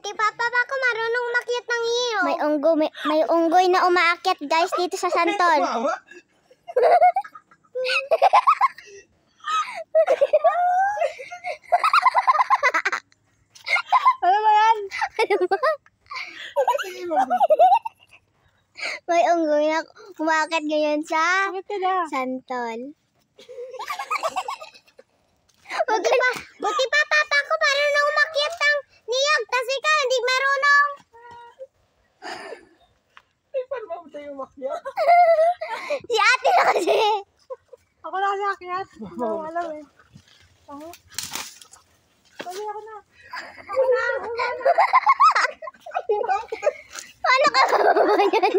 Buti papa ko marunong umakyat ng iyo. May unggoy na umaakyat guys dito sa santol. Ano ba yan? Ano ba? May unggoy na umaakyat ngayon sa santol. Buti pa papa ko marunong umakyat ng niyog. Tas ikaw hindi marunong. Paano ba tayo umakyat? Si ate na kasi. Ako na kasi akyat. Hindi ko alam eh. Ako? Sabi ako na. Ako na. Paano ka bababa yan?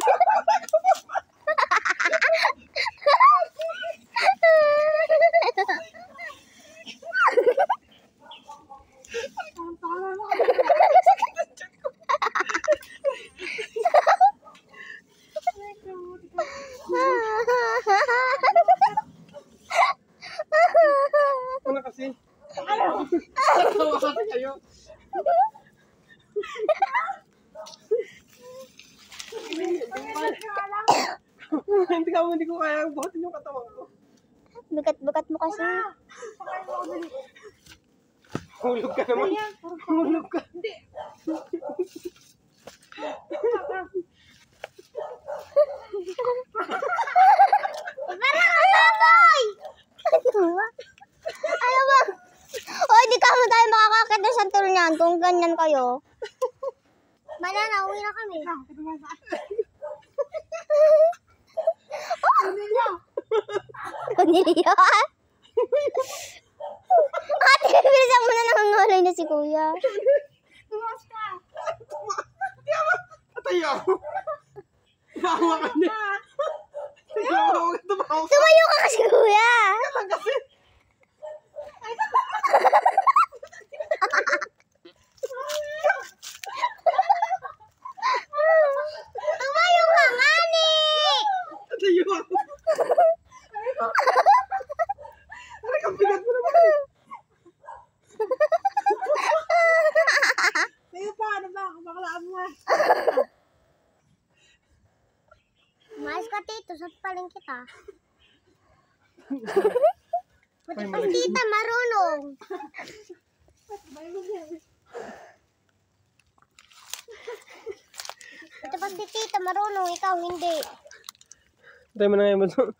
Ano kasi? Tawa kasi kayo. Hindi ko kaya buhatin yung katawan ko. Bukat-bukat mo kasi. Hulog ka naman. Hulog ka. Hindi. Parang baboy! Ano ba? Ano ba? O, hindi ka mo tayo makakakit na sa tour niyan kung ganyan kayo. Banana, uwi na kami. Cornelia? Ate, bilisan mo na nangangalay na si kuya. Tumas ka. Tayo. Bawa ka niya. Tumayo ka kasi kuya. Lang kasi. Tumayo ka nga ni. Tayo ako. Ano ka bigat mo naman? Tayo pa, ano ba? Bakalaan mo ah. Mas ka tito, sa paling kita. Buti pang tita marunong. Buti pang si tita marunong, ikaw hindi. Tayo mo na ngayon mo to.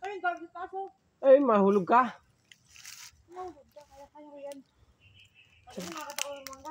Ay, gagawin ako. Ay, mahulog ka. Kaya yan. Kasi nakakatawa ng mga